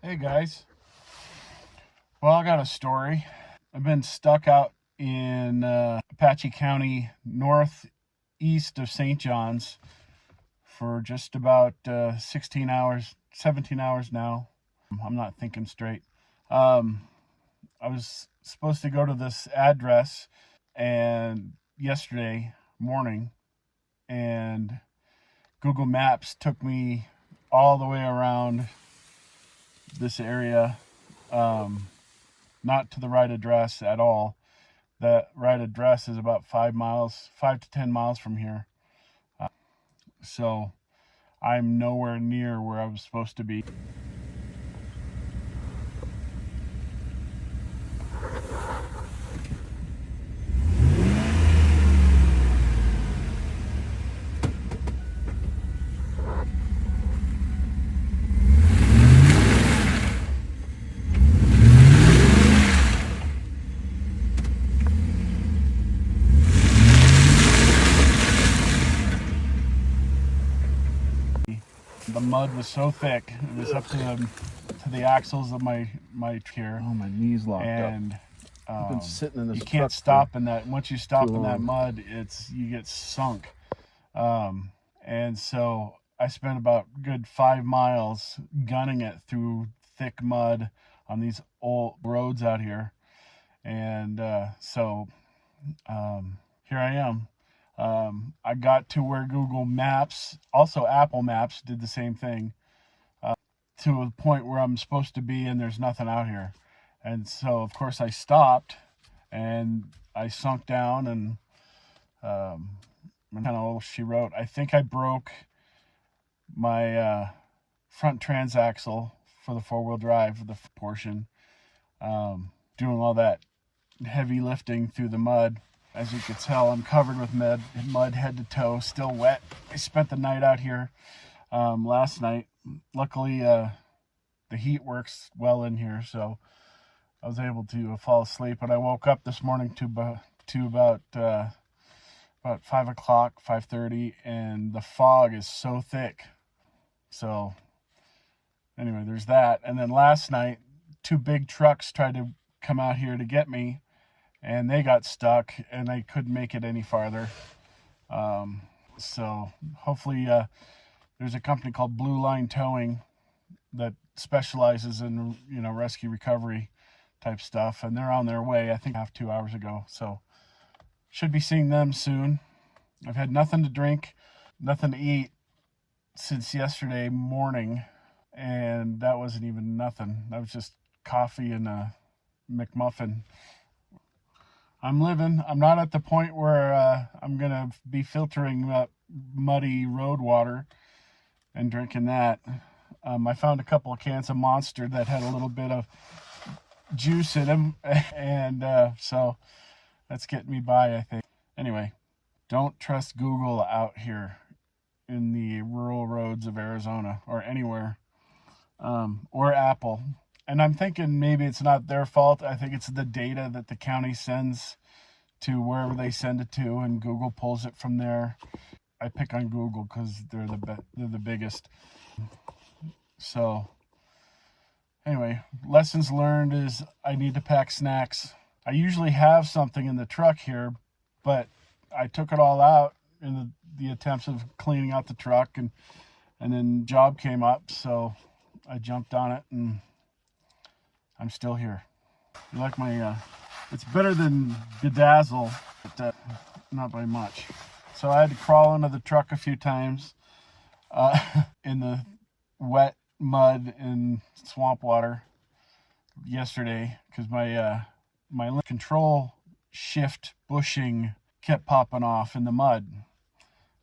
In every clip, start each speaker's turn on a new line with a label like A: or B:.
A: Hey guys. Well, I got a story. I've been stuck out in Apache County, northeast of St. John's, for just about 16 hours, 17 hours now. I'm not thinking straight. Um, I was supposed to go to this address and yesterday morning, and Google Maps took me all the way around this area. Not to the right address at all. That right address is about 5 miles, 5 to 10 miles from here. So I'm nowhere near where I was supposed to be. The mud was so thick; it was up to the axles of my here.
B: Oh, my knee's locked
A: and,
B: up. I've been sitting in this.
A: You can't stop in that. Once you stop in that mud, you get sunk. And so I spent about good 5 miles gunning it through thick mud on these old roads out here. And here I am. I got to where Google Maps, also Apple Maps, did the same thing, to a point where I'm supposed to be, and there's nothing out here. And so, of course, I stopped and I sunk down, and kind of she wrote, I think I broke my front transaxle for the four-wheel drive, the portion, doing all that heavy lifting through the mud. As you can tell, I'm covered with mud head to toe, still wet. I spent the night out here last night. Luckily, the heat works well in here, so I was able to fall asleep. But I woke up this morning to about 5 o'clock, 5:30, and the fog is so thick. So anyway, there's that. And then last night, two big trucks tried to come out here to get me, and they got stuck, and I couldn't make it any farther. So hopefully there's a company called Blue Line Towing that specializes in rescue recovery type stuff, and they're on their way. I think 2 hours ago, so should be seeing them soon. I've had nothing to drink, nothing to eat since yesterday morning, and that wasn't even nothing. That was just coffee and a McMuffin. I'm living. I'm not at the point where I'm going to be filtering muddy road water and drinking that. I found a couple of cans of Monster that had a little bit of juice in them, and so that's getting me by, I think. Anyway, don't trust Google out here in the rural roads of Arizona or anywhere, or Apple. And I'm thinking maybe it's not their fault. I think it's the data that the county sends to wherever they send it to, and Google pulls it from there. I pick on Google because they're the biggest. So anyway, lessons learned is I need to pack snacks. I usually have something in the truck here, but I took it all out in the attempts of cleaning out the truck, and then job came up, so I jumped on it, and I'm still here. You like my, it's better than Bedazzle, but not by much. So I had to crawl into the truck a few times in the wet mud and swamp water yesterday because my control shift bushing kept popping off in the mud.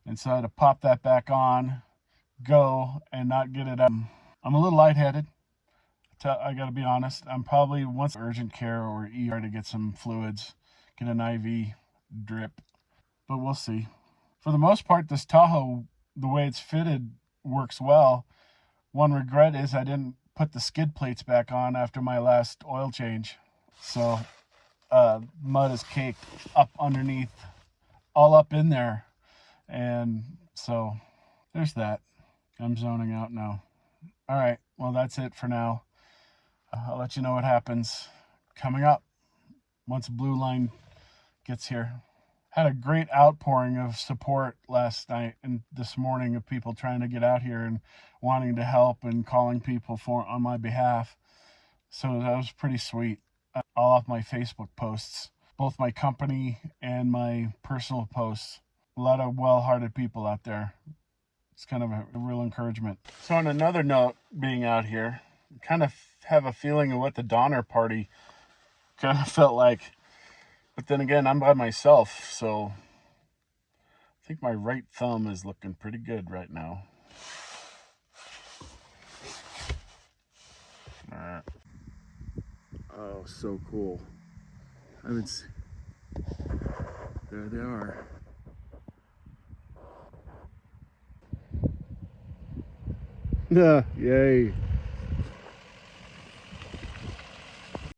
A: And so I had to pop that back on, go, and not get it up. I'm a little lightheaded. I got to be honest. I'm probably once urgent care or ER to get some fluids, get an IV drip, but we'll see. For the most part, this Tahoe, the way it's fitted, works well. One regret is I didn't put the skid plates back on after my last oil change. So mud is caked up underneath, all up in there. And so there's that. I'm zoning out now. All right, well, that's it for now. I'll let you know what happens coming up once Blue Line gets here. Had a great outpouring of support last night and this morning of people trying to get out here and wanting to help and calling people on my behalf. So that was pretty sweet. All off my Facebook posts, both my company and my personal posts. A lot of well-hearted people out there. It's kind of a real encouragement. So on another note, being out here, I kind of have a feeling of what the Donner Party kind of felt like. But then again, I'm by myself, so I think my right thumb is looking pretty good right now. All right. Oh, so cool. There they are. Yeah, yay.